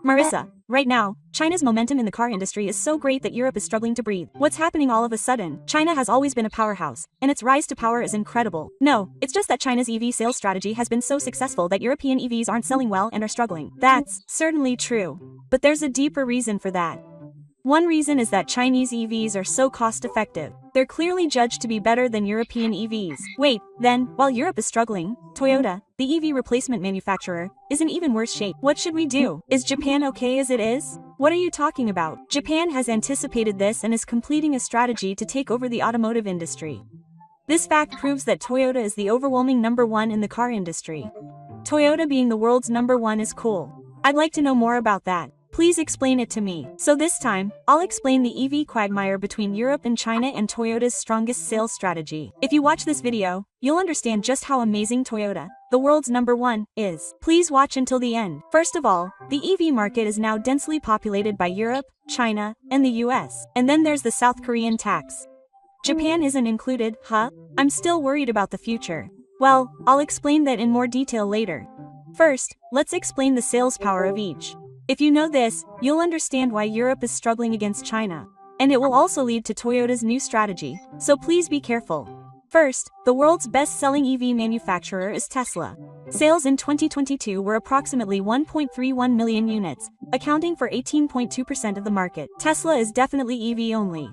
Marissa, right now, China's momentum in the car industry is so great that Europe is struggling to breathe. What's happening all of a sudden? China has always been a powerhouse, and its rise to power is incredible. No, it's just that China's EV sales strategy has been so successful that European EVs aren't selling well and are struggling. That's certainly true. But there's a deeper reason for that. One reason is that Chinese EVs are so cost-effective. They're clearly judged to be better than European EVs. Wait, then, while Europe is struggling, Toyota, the EV replacement manufacturer, is in even worse shape. What should we do? Is Japan okay as it is? What are you talking about? Japan has anticipated this and is completing a strategy to take over the automotive industry. This fact proves that Toyota is the overwhelming number one in the car industry. Toyota being the world's number one is cool. I'd like to know more about that. Please explain it to me. So this time, I'll explain the EV quagmire between Europe and China and Toyota's strongest sales strategy. If you watch this video, you'll understand just how amazing Toyota, the world's number one, is. Please watch until the end. First of all, the EV market is now densely populated by Europe, China, and the US. And then there's the South Korean tax. Japan isn't included, huh? I'm still worried about the future. Well, I'll explain that in more detail later. First, let's explain the sales power of each. If you know this, you'll understand why Europe is struggling against China. And it will also lead to Toyota's new strategy, so please be careful. First, the world's best-selling EV manufacturer is Tesla. Sales in 2022 were approximately 1.31 million units, accounting for 18.2% of the market. Tesla is definitely EV only.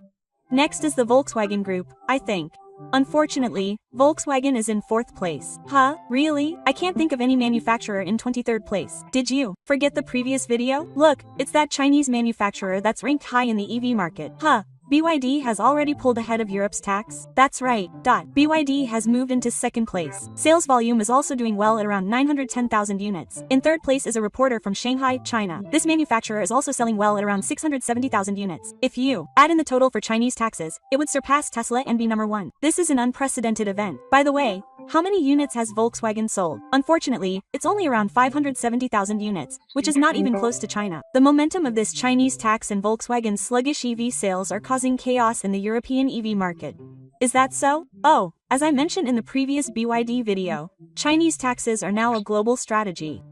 Next is the Volkswagen Group, I think. Unfortunately, Volkswagen is in 4th place. Huh? Really? I can't think of any manufacturer in 23rd place. Did you forget the previous video? Look, it's that Chinese manufacturer that's ranked high in the EV market. Huh? BYD has already pulled ahead of Europe's tax? That's right. BYD has moved into 2nd place. Sales volume is also doing well at around 910,000 units. In 3rd place is a reporter from Shanghai, China. This manufacturer is also selling well at around 670,000 units. If you add in the total for Chinese taxes, it would surpass Tesla and be number 1. This is an unprecedented event. By the way, how many units has Volkswagen sold? Unfortunately, it's only around 570,000 units, which is not even close to China. The momentum of this Chinese tax and Volkswagen's sluggish EV sales are causing chaos in the European EV market. Is that so? Oh, as I mentioned in the previous BYD video, Chinese taxes are now a global strategy.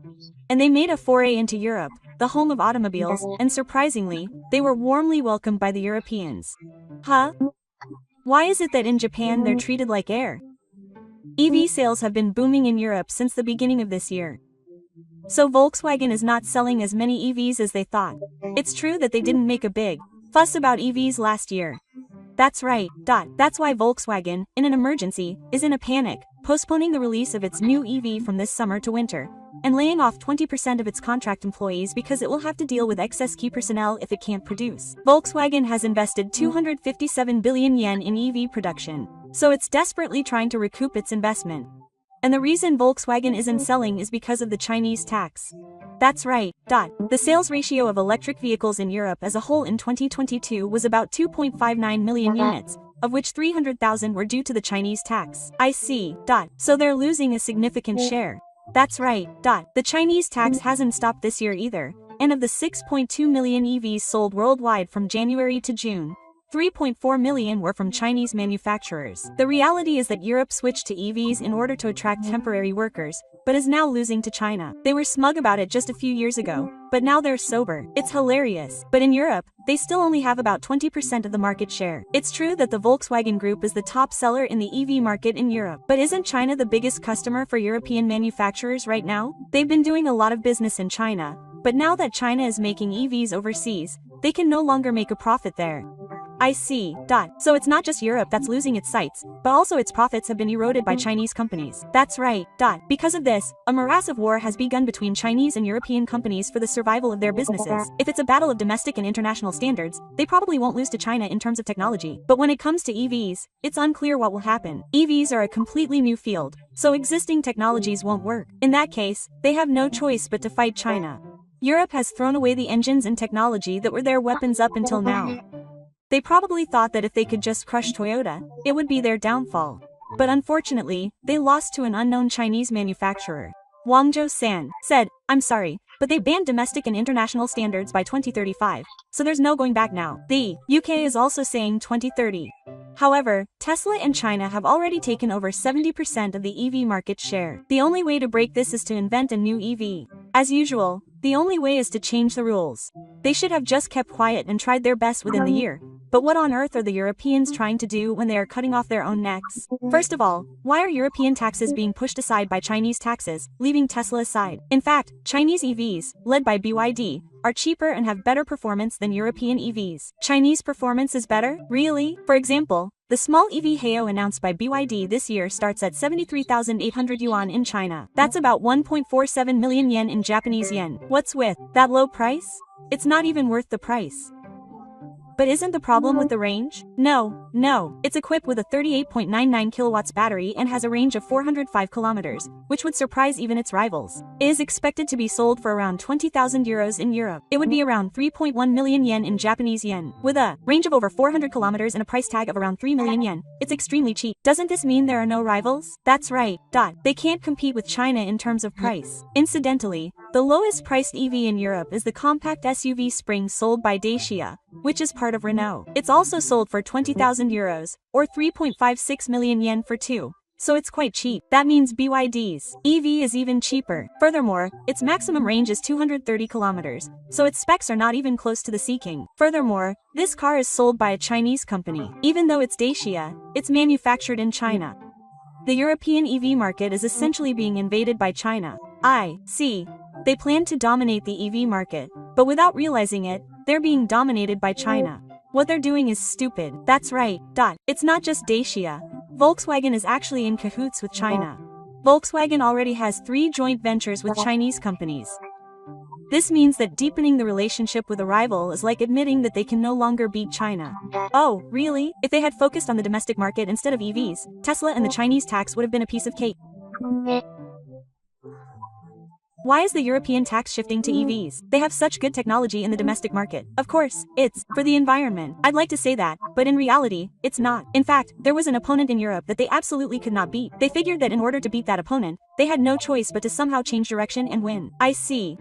And they made a foray into Europe, the home of automobiles, and surprisingly, they were warmly welcomed by the Europeans. Huh? Why is it that in Japan they're treated like air? EV sales have been booming in Europe since the beginning of this year. So Volkswagen is not selling as many EVs as they thought. It's true that they didn't make a big fuss about EVs last year. That's right. That's why Volkswagen, in an emergency, is in a panic, postponing the release of its new EV from this summer to winter, and laying off 20% of its contract employees because it will have to deal with excess key personnel if it can't produce. Volkswagen has invested 257 billion yen in EV production, so it's desperately trying to recoup its investment. And the reason Volkswagen isn't selling is because of the Chinese tax. That's right. The sales ratio of electric vehicles in Europe as a whole in 2022 was about 2.59 million units, of which 300,000 were due to the Chinese tax. I see. So they're losing a significant share. That's right. The Chinese tax hasn't stopped this year either, and of the 6.2 million EVs sold worldwide from January to June, 3.4 million were from Chinese manufacturers. The reality is that Europe switched to EVs in order to attract temporary workers, but is now losing to China. They were smug about it just a few years ago, but now they're sober. It's hilarious. But in Europe, they still only have about 20% of the market share. It's true that the Volkswagen Group is the top seller in the EV market in Europe. But isn't China the biggest customer for European manufacturers right now? They've been doing a lot of business in China, but now that China is making EVs overseas, they can no longer make a profit there. I see. So it's not just Europe that's losing its sights, but also its profits have been eroded by Chinese companies. That's right. Because of this, a morass of war has begun between Chinese and European companies for the survival of their businesses. If it's a battle of domestic and international standards, they probably won't lose to China in terms of technology. But when it comes to EVs, it's unclear what will happen. EVs are a completely new field, so existing technologies won't work. In that case, they have no choice but to fight China. Europe has thrown away the engines and technology that were their weapons up until now. They probably thought that if they could just crush Toyota, it would be their downfall. But unfortunately, they lost to an unknown Chinese manufacturer. Wang Zhou-san said, "I'm sorry, but they banned domestic and international standards by 2035, so there's no going back now." The UK is also saying 2030. However, Tesla and China have already taken over 70% of the EV market share. The only way to break this is to invent a new EV. As usual, The only way is to change the rules. They should have just kept quiet and tried their best within the year. But what on earth are the Europeans trying to do when they are cutting off their own necks? First of all, why are European taxes being pushed aside by Chinese taxes, leaving Tesla aside? In fact, Chinese EVs, led by BYD, are cheaper and have better performance than European EVs. Chinese performance is better? Really? For example, the small EV Hayo announced by BYD this year starts at 73,800 yuan in China. That's about 1.47 million yen in Japanese yen. What's with that low price? It's not even worth the price. But isn't the problem with the range? No. It's equipped with a 38.99 kilowatts battery and has a range of 405 kilometers, which would surprise even its rivals. It is expected to be sold for around 20,000 euros in Europe. It would be around 3.1 million yen in Japanese yen. With a range of over 400 kilometers and a price tag of around 3 million yen, it's extremely cheap. Doesn't this mean there are no rivals? That's right. They can't compete with China in terms of price. Incidentally, the lowest priced EV in Europe is the compact SUV Spring sold by Dacia, which is part of Renault. It's also sold for 20,000 euros, or 3.56 million yen for two. So it's quite cheap. That means BYD's EV is even cheaper. Furthermore, its maximum range is 230 kilometers, so its specs are not even close to the Sea King. Furthermore, this car is sold by a Chinese company. Even though it's Dacia, it's manufactured in China. The European EV market is essentially being invaded by China. I see. They plan to dominate the EV market, but without realizing it, they're being dominated by China. What they're doing is stupid. That's right. It's not just Dacia. Volkswagen is actually in cahoots with China. Volkswagen already has 3 joint ventures with Chinese companies. This means that deepening the relationship with a rival is like admitting that they can no longer beat China. Oh, really? If they had focused on the domestic market instead of EVs, Tesla and the Chinese tax would have been a piece of cake. Why is the European tax shifting to EVs? They have such good technology in the domestic market. Of course, it's for the environment. I'd like to say that, but in reality, it's not. In fact, there was an opponent in Europe that they absolutely could not beat. They figured that in order to beat that opponent, they had no choice but to somehow change direction and win. I see.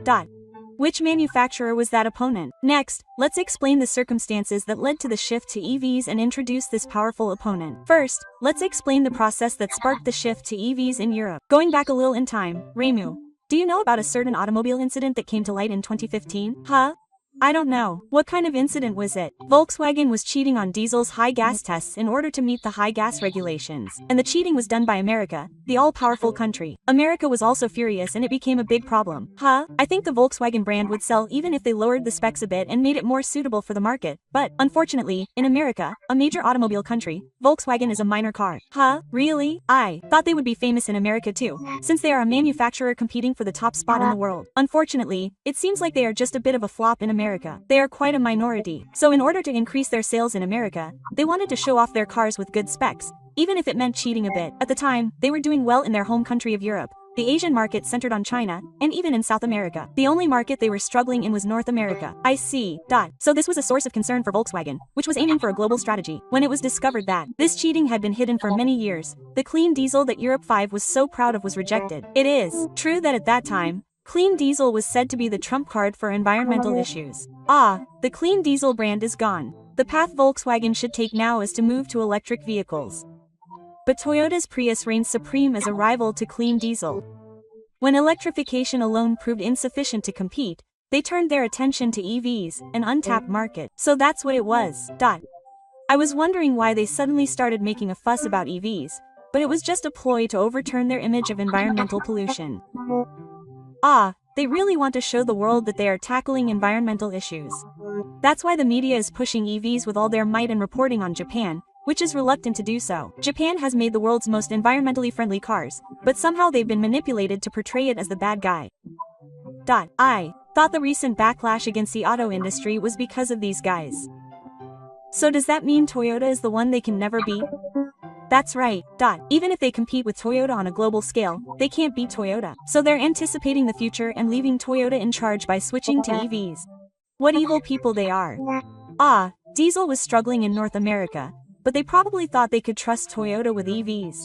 Which manufacturer was that opponent? Next, let's explain the circumstances that led to the shift to EVs and introduce this powerful opponent. First, let's explain the process that sparked the shift to EVs in Europe. Going back a little in time, Reimu, do you know about a certain automobile incident that came to light in 2015? Huh? I don't know. What kind of incident was it? Volkswagen was cheating on diesel's high gas tests in order to meet the high gas regulations. And the cheating was done by America, the all-powerful country. America was also furious and it became a big problem. I think the Volkswagen brand would sell even if they lowered the specs a bit and made it more suitable for the market. But, unfortunately, in America, a major automobile country, Volkswagen is a minor car. Really? I thought they would be famous in America too, since they are a manufacturer competing for the top spot in the world. Unfortunately, it seems like they are just a bit of a flop in America. They are quite a minority. So in order to increase their sales in America, they wanted to show off their cars with good specs, even if it meant cheating a bit. At the time, they were doing well in their home country of Europe. The Asian market centered on China, and even in South America. The only market they were struggling in was North America. I see. So this was a source of concern for Volkswagen, which was aiming for a global strategy. When it was discovered that this cheating had been hidden for many years, the clean diesel that Europe 5 was so proud of was rejected. It is true that at that time, clean diesel was said to be the trump card for environmental issues. The clean diesel brand is gone. The path Volkswagen should take now is to move to electric vehicles. But Toyota's Prius reigns supreme as a rival to clean diesel. When electrification alone proved insufficient to compete, they turned their attention to EVs, an untapped market. So that's what it was. I was wondering why they suddenly started making a fuss about EVs, but it was just a ploy to overturn their image of environmental pollution. They really want to show the world that they are tackling environmental issues. That's why the media is pushing EVs with all their might and reporting on Japan, which is reluctant to do so. Japan has made the world's most environmentally friendly cars, but somehow they've been manipulated to portray it as the bad guy. I thought the recent backlash against the auto industry was because of these guys. So does that mean Toyota is the one they can never beat? That's right. Even if they compete with Toyota on a global scale, they can't beat Toyota. So they're anticipating the future and leaving Toyota in charge by switching to EVs. What evil people they are. Diesel was struggling in North America, but they probably thought they could trust Toyota with EVs.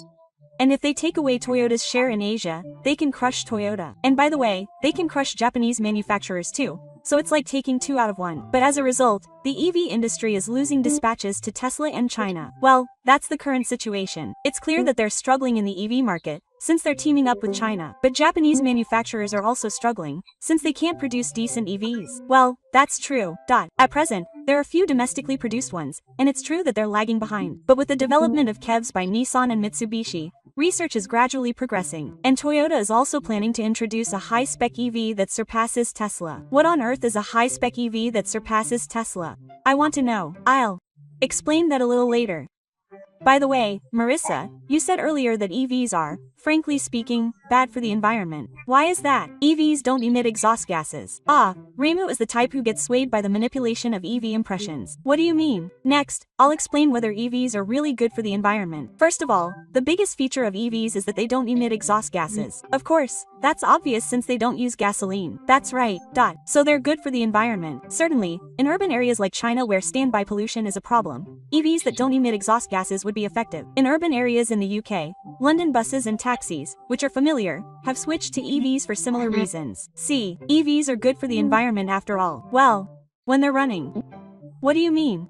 And if they take away Toyota's share in Asia, they can crush Toyota. And by the way, they can crush Japanese manufacturers too. So it's like taking 2 out of 1. But as a result, the EV industry is losing dispatches to Tesla and China. Well, that's the current situation. It's clear that they're struggling in the EV market, since they're teaming up with China. But Japanese manufacturers are also struggling, since they can't produce decent EVs. Well, that's true. At present, there are few domestically produced ones, and it's true that they're lagging behind. But with the development of KEVs by Nissan and Mitsubishi, research is gradually progressing, and Toyota is also planning to introduce a high-spec EV that surpasses Tesla. What on earth is a high-spec EV that surpasses Tesla? I want to know. I'll explain that a little later. By the way, Marissa, you said earlier that EVs are, frankly speaking, bad for the environment. Why is that? EVs don't emit exhaust gases. Reimu is the type who gets swayed by the manipulation of EV impressions. What do you mean? Next, I'll explain whether EVs are really good for the environment. First of all, the biggest feature of EVs is that they don't emit exhaust gases. Of course, that's obvious since they don't use gasoline. That's right. So they're good for the environment. Certainly, in urban areas like China where standby pollution is a problem, EVs that don't emit exhaust gases would be effective. In urban areas in the UK, London buses and taxis, which are familiar, have switched to EVs for similar reasons. See, EVs are good for the environment after all. Well, when they're running. What do you mean?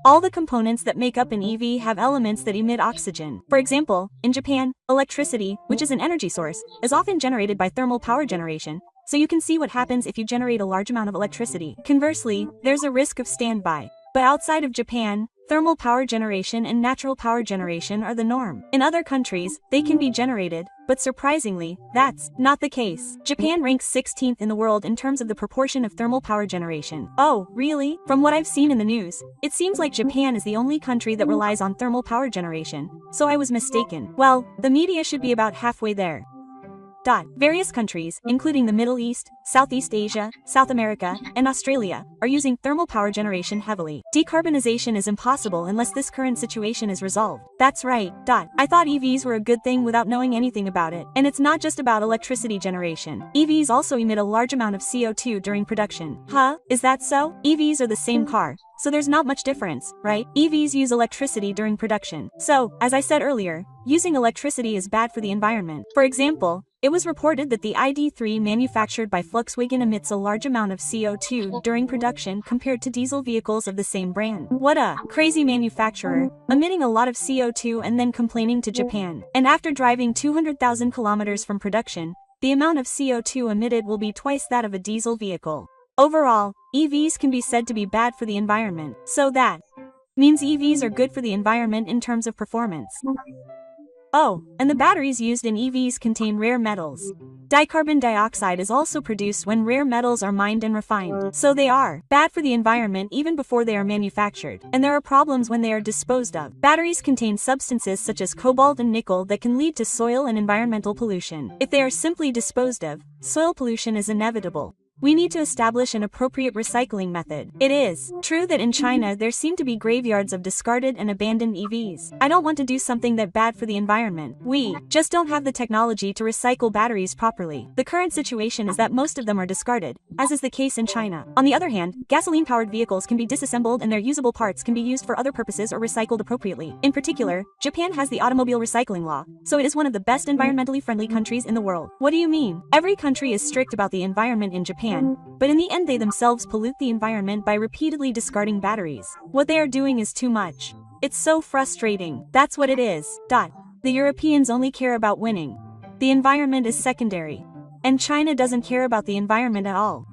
All the components that make up an EV have elements that emit oxygen. For example, in Japan, electricity, which is an energy source, is often generated by thermal power generation, so you can see what happens if you generate a large amount of electricity. Conversely, there's a risk of standby. But outside of Japan, thermal power generation and natural power generation are the norm. In other countries, they can be generated, but surprisingly, that's not the case. Japan ranks 16th in the world in terms of the proportion of thermal power generation. Oh, really? From what I've seen in the news, it seems like Japan is the only country that relies on thermal power generation, so I was mistaken. Well, the media should be about halfway there. Various countries, including the Middle East, Southeast Asia, South America, and Australia, are using thermal power generation heavily. Decarbonization is impossible unless this current situation is resolved. That's right. I thought EVs were a good thing without knowing anything about it. And it's not just about electricity generation. EVs also emit a large amount of CO2 during production. Huh? Is that so? EVs are the same car, so there's not much difference, right? EVs use electricity during production. So, as I said earlier, using electricity is bad for the environment. For example, it was reported that the ID.3 manufactured by Volkswagen emits a large amount of CO2 during production compared to diesel vehicles of the same brand. What a crazy manufacturer, emitting a lot of CO2 and then complaining to Japan. And after driving 200,000 kilometers from production, the amount of CO2 emitted will be twice that of a diesel vehicle. Overall, EVs can be said to be bad for the environment. So that means EVs are good for the environment in terms of performance. Oh, and the batteries used in EVs contain rare metals. Dicarbon dioxide is also produced when rare metals are mined and refined. So they are bad for the environment even before they are manufactured. And there are problems when they are disposed of. Batteries contain substances such as cobalt and nickel that can lead to soil and environmental pollution. If they are simply disposed of, soil pollution is inevitable. We need to establish an appropriate recycling method. It is true that in China there seem to be graveyards of discarded and abandoned EVs. I don't want to do something that's bad for the environment. We just don't have the technology to recycle batteries properly. The current situation is that most of them are discarded, as is the case in China. On the other hand, gasoline-powered vehicles can be disassembled and their usable parts can be used for other purposes or recycled appropriately. In particular, Japan has the automobile recycling law, so it is one of the best environmentally friendly countries in the world. What do you mean? Every country is strict about the environment in Japan, but in the end they themselves pollute the environment by repeatedly discarding batteries. What they are doing is too much. It's so frustrating. That's what it is. The Europeans only care about winning. The environment is secondary. And China doesn't care about the environment at all.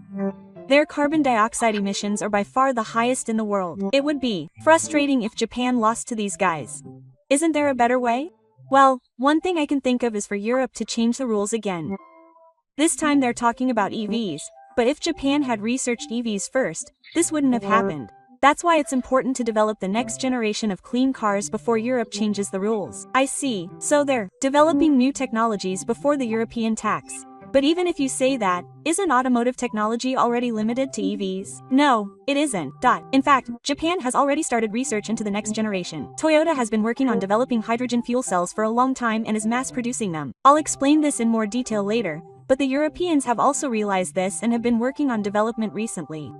Their carbon dioxide emissions are by far the highest in the world. It would be frustrating if Japan lost to these guys. Isn't there a better way? Well, one thing I can think of is for Europe to change the rules again. This time they're talking about EVs. But if Japan had researched EVs first, this wouldn't have happened. That's why it's important to develop the next generation of clean cars before Europe changes the rules. I see. So they're developing new technologies before the European tax. But even if you say that, isn't automotive technology already limited to EVs? No, it isn't. In fact, Japan has already started research into the next generation. Toyota has been working on developing hydrogen fuel cells for a long time and is mass producing them. I'll explain this in more detail later. But the Europeans have also realized this and have been working on development recently.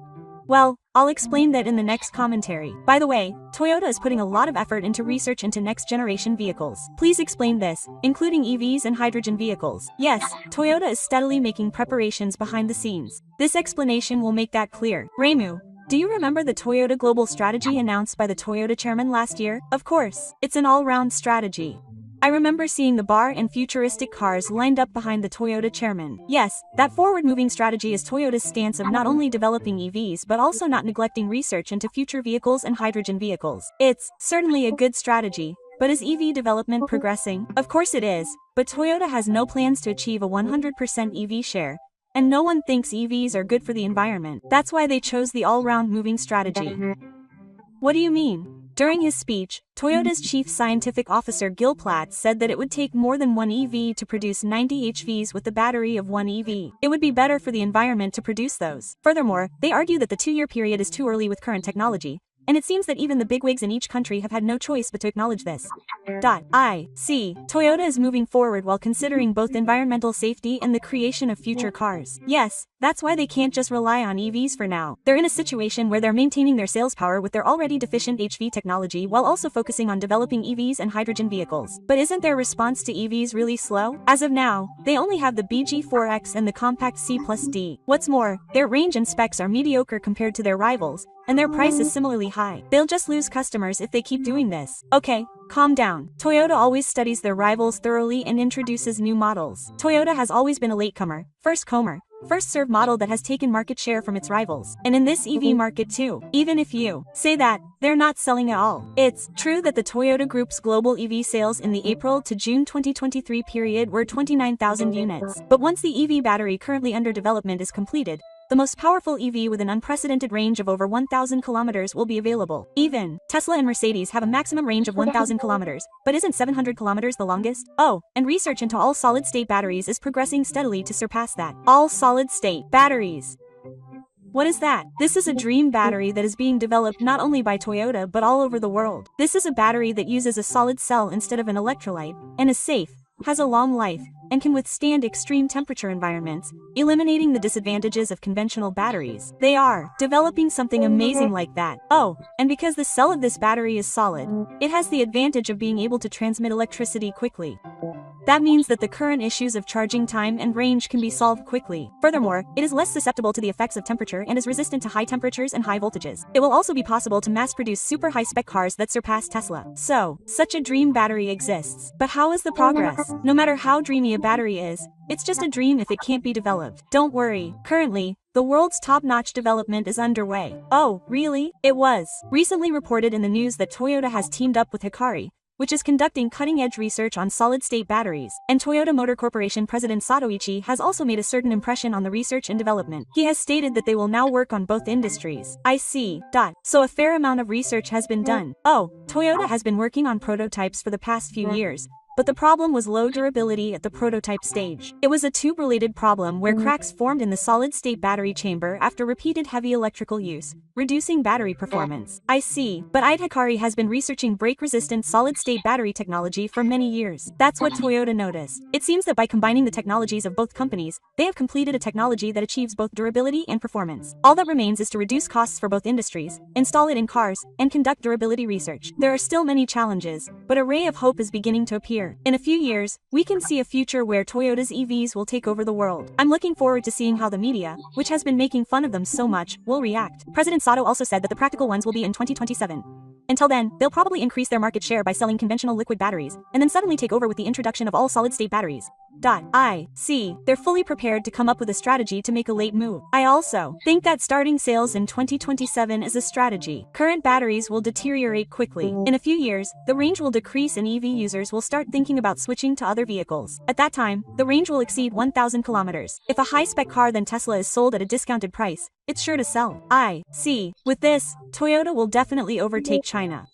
Well, I'll explain that in the next commentary. By the way, Toyota is putting a lot of effort into research into next-generation vehicles. Please explain this, including EVs and hydrogen vehicles. Yes, Toyota is steadily making preparations behind the scenes. This explanation will make that clear. Reimu, do you remember the Toyota Global Strategy announced by the Toyota chairman last year? Of course, it's an all-round strategy. I remember seeing the bar and futuristic cars lined up behind the Toyota chairman. Yes, that forward-moving strategy is Toyota's stance of not only developing EVs but also not neglecting research into future vehicles and hydrogen vehicles. It's certainly a good strategy. But is EV development progressing? Of course it is, but Toyota has no plans to achieve a 100% EV share. And no one thinks EVs are good for the environment. That's why they chose the all-round moving strategy. What do you mean? During his speech, Toyota's chief scientific officer Gil Platt said that it would take more than one EV to produce 90 HVs with the battery of one EV. It would be better for the environment to produce those. Furthermore, they argue that the 2-year period is too early with current technology, and it seems that even the bigwigs in each country have had no choice but to acknowledge this. I see. Toyota is moving forward while considering both environmental safety and the creation of future cars. Yes, that's why they can't just rely on EVs for now. They're in a situation where they're maintaining their sales power with their already deficient HV technology while also focusing on developing EVs and hydrogen vehicles. But isn't their response to EVs really slow? As of now, they only have the BG4X and the compact C+D. What's more, their range and specs are mediocre compared to their rivals, and their price is similarly high. They'll just lose customers if they keep doing this. Okay, calm down. Toyota always studies their rivals thoroughly and introduces new models. Toyota has always been a latecomer, first serve model that has taken market share from its rivals. And in this EV market too. Even if you say that, they're not selling at all. It's true that the Toyota Group's global EV sales in the April to June 2023 period were 29,000 units. But once the EV battery currently under development is completed, the most powerful EV with an unprecedented range of over 1,000 kilometers will be available. Even Tesla and Mercedes have a maximum range of 1,000 kilometers, but isn't 700 kilometers the longest? Oh, and research into all-solid-state batteries is progressing steadily to surpass that. All-solid-state batteries. What is that? This is a dream battery that is being developed not only by Toyota but all over the world. This is a battery that uses a solid cell instead of an electrolyte, and is safe, has a long life, and can withstand extreme temperature environments, eliminating the disadvantages of conventional batteries. They are developing something amazing like that. Oh, and because the cell of this battery is solid, it has the advantage of being able to transmit electricity quickly. That means that the current issues of charging time and range can be solved quickly. Furthermore, it is less susceptible to the effects of temperature and is resistant to high temperatures and high voltages. It will also be possible to mass-produce super high-spec cars that surpass Tesla. So, such a dream battery exists. But how is the progress? No matter how dreamy a battery is, it's just a dream if it can't be developed. Don't worry. Currently, the world's top-notch development is underway. Oh, really? It was recently reported in the news that Toyota has teamed up with Hikari, which is conducting cutting-edge research on solid-state batteries, and Toyota Motor Corporation President Satoichi has also made a certain impression on the research and development. He has stated that they will now work on both industries. I see. So a fair amount of research has been done. Oh, Toyota has been working on prototypes for the past few years, but the problem was low durability at the prototype stage. It was a tube-related problem where cracks formed in the solid-state battery chamber after repeated heavy electrical use, reducing battery performance. I see, but Hikari has been researching brake-resistant solid-state battery technology for many years. That's what Toyota noticed. It seems that by combining the technologies of both companies, they have completed a technology that achieves both durability and performance. All that remains is to reduce costs for both industries, install it in cars, and conduct durability research. There are still many challenges, but a ray of hope is beginning to appear. In a few years, we can see a future where Toyota's EVs will take over the world. I'm looking forward to seeing how the media, which has been making fun of them so much, will react. President Sato also said that the practical ones will be in 2027. Until then, they'll probably increase their market share by selling conventional liquid batteries, and then suddenly take over with the introduction of all solid-state batteries. I see. They're fully prepared to come up with a strategy to make a late move. I also think that starting sales in 2027 is a strategy. Current batteries will deteriorate quickly. In a few years, the range will decrease and EV users will start thinking about switching to other vehicles. At that time, the range will exceed 1,000 kilometers. If a high-spec car than Tesla is sold at a discounted price, it's sure to sell. I see. With this, Toyota will definitely overtake China.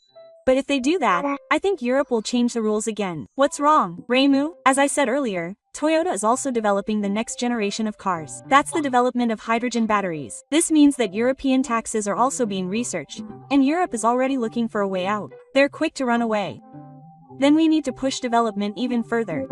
But if they do that, I think Europe will change the rules again. What's wrong, Reimu? As I said earlier, Toyota is also developing the next generation of cars. That's the development of hydrogen batteries. This means that European taxes are also being researched, and Europe is already looking for a way out. They're quick to run away. Then we need to push development even further.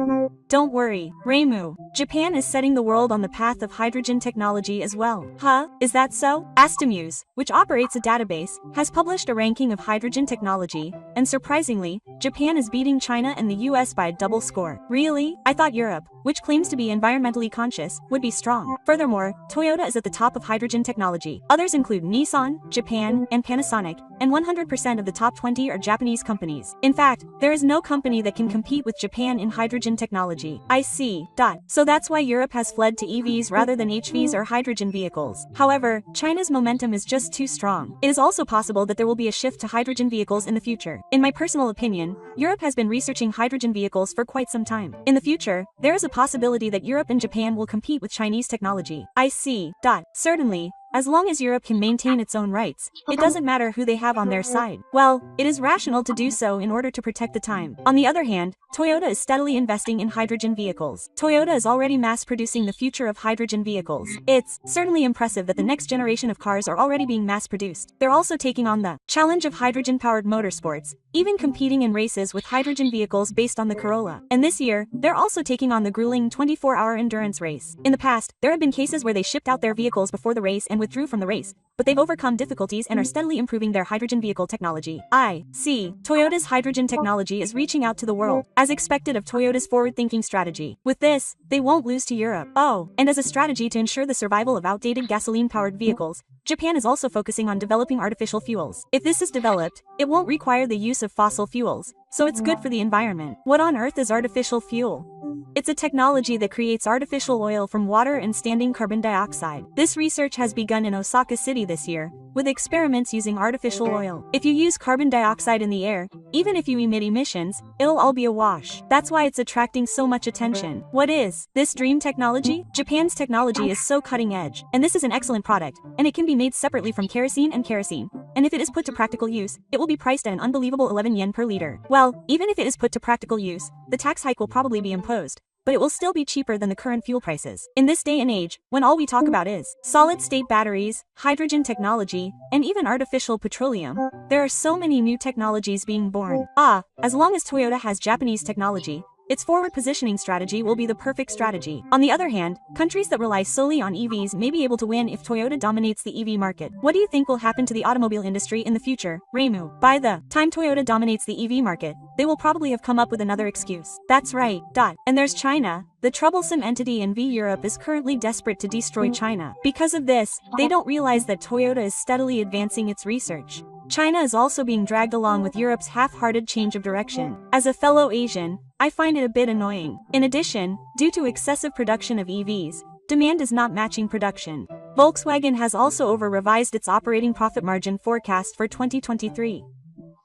don't worry, Reimu. Japan is setting the world on the path of hydrogen technology as well. Huh? Is that so? Astomuse, which operates a database, has published a ranking of hydrogen technology, and surprisingly, Japan is beating China and the US by a double score. Really? I thought Europe, which claims to be environmentally conscious, would be strong. Furthermore, Toyota is at the top of hydrogen technology. Others include Nissan, Japan, and Panasonic, and 100% of the top 20 are Japanese companies. In fact, there is no company that can compete with Japan in hydrogen technology. I see. So that's why Europe has fled to EVs rather than HVs or hydrogen vehicles. However, China's momentum is just too strong. It is also possible that there will be a shift to hydrogen vehicles in the future. In my personal opinion, Europe has been researching hydrogen vehicles for quite some time. In the future, there is a possibility that Europe and Japan will compete with Chinese technology. I see. Certainly. As long as Europe can maintain its own rights, it doesn't matter who they have on their side. Well, it is rational to do so in order to protect the time. On the other hand, Toyota is steadily investing in hydrogen vehicles. Toyota is already mass-producing the future of hydrogen vehicles. It's certainly impressive that the next generation of cars are already being mass-produced. They're also taking on the challenge of hydrogen-powered motorsports, even competing in races with hydrogen vehicles based on the Corolla. And this year, they're also taking on the grueling 24-hour endurance race. In the past, there have been cases where they shipped out their vehicles before the race and withdrew from the race, but they've overcome difficulties and are steadily improving their hydrogen vehicle technology. I see. Toyota's hydrogen technology is reaching out to the world, as expected of Toyota's forward-thinking strategy. With this, they won't lose to Europe. Oh, and as a strategy to ensure the survival of outdated gasoline-powered vehicles, Japan is also focusing on developing artificial fuels. If this is developed, it won't require the use of fossil fuels, so it's good for the environment. What on earth is artificial fuel? It's a technology that creates artificial oil from water and standing carbon dioxide. This research has begun in Osaka City this year, with experiments using artificial oil. If you use carbon dioxide in the air, even if you emit emissions, it'll all be a wash. That's why it's attracting so much attention. What is this dream technology? Japan's technology is so cutting edge, and this is an excellent product, and it can be made separately from kerosene. And if it is put to practical use, it will be priced at an unbelievable 11 yen per liter. Well, even if it is put to practical use, the tax hike will probably be imposed, but it will still be cheaper than the current fuel prices. In this day and age, when all we talk about is solid-state batteries, hydrogen technology, and even artificial petroleum, there are so many new technologies being born. As long as Toyota has Japanese technology, its forward positioning strategy will be the perfect strategy. On the other hand, countries that rely solely on EVs may be able to win if Toyota dominates the EV market. What do you think will happen to the automobile industry in the future, Reimu? By the time Toyota dominates the EV market, they will probably have come up with another excuse. That's right. And there's China. The troublesome entity in Europe is currently desperate to destroy China. Because of this, they don't realize that Toyota is steadily advancing its research. China is also being dragged along with Europe's half-hearted change of direction. As a fellow Asian, I find it a bit annoying. In addition, due to excessive production of EVs, demand is not matching production. Volkswagen has also over-revised its operating profit margin forecast for 2023.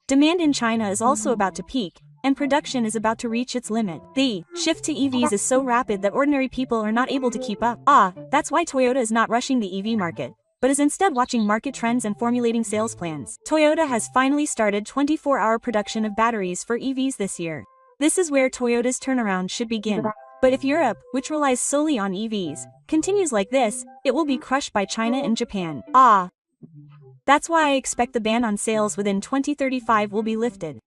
Demand in China is also about to peak, and production is about to reach its limit. The shift to EVs is so rapid that ordinary people are not able to keep up. That's why Toyota is not rushing the EV market, but is instead watching market trends and formulating sales plans. Toyota has finally started 24-hour production of batteries for EVs this year. This is where Toyota's turnaround should begin. But if Europe, which relies solely on EVs, continues like this, it will be crushed by China and Japan. That's why I expect the ban on sales within 2035 will be lifted.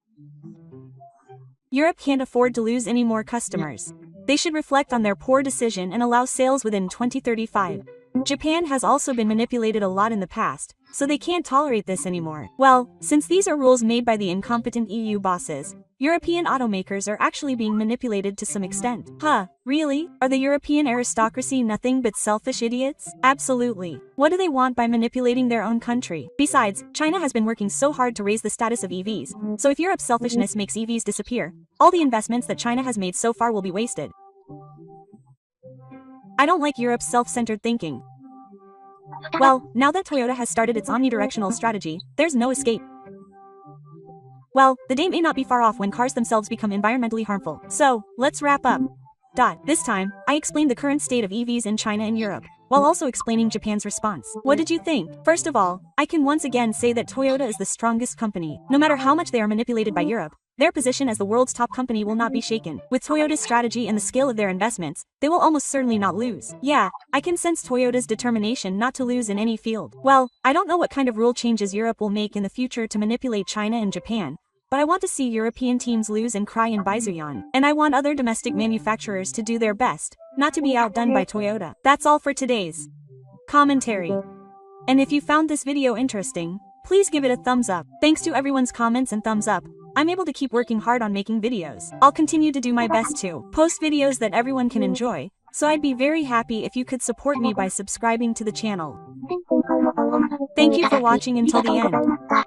Europe can't afford to lose any more customers. They should reflect on their poor decision and allow sales within 2035. Japan has also been manipulated a lot in the past, so they can't tolerate this anymore. Well, since these are rules made by the incompetent EU bosses, European automakers are actually being manipulated to some extent. Really? Are the European aristocracy nothing but selfish idiots? Absolutely. What do they want by manipulating their own country? Besides, China has been working so hard to raise the status of EVs, so if Europe's selfishness makes EVs disappear, all the investments that China has made so far will be wasted. I don't like Europe's self-centered thinking. Well, now that Toyota has started its omnidirectional strategy, there's no escape. Well, the day may not be far off when cars themselves become environmentally harmful. So, let's wrap up. This time, I explained the current state of EVs in China and Europe, while also explaining Japan's response. What did you think? First of all, I can once again say that Toyota is the strongest company. No matter how much they are manipulated by Europe, their position as the world's top company will not be shaken. With Toyota's strategy and the scale of their investments, they will almost certainly not lose. Yeah, I can sense Toyota's determination not to lose in any field. Well, I don't know what kind of rule changes Europe will make in the future to manipulate China and Japan, but I want to see European teams lose and cry in Baizuyan, and I want other domestic manufacturers to do their best, not to be outdone by Toyota. That's all for today's commentary. And if you found this video interesting, please give it a thumbs up. Thanks to everyone's comments and thumbs up, I'm able to keep working hard on making videos. I'll continue to do my best to post videos that everyone can enjoy, so I'd be very happy if you could support me by subscribing to the channel. Thank you for watching until the end.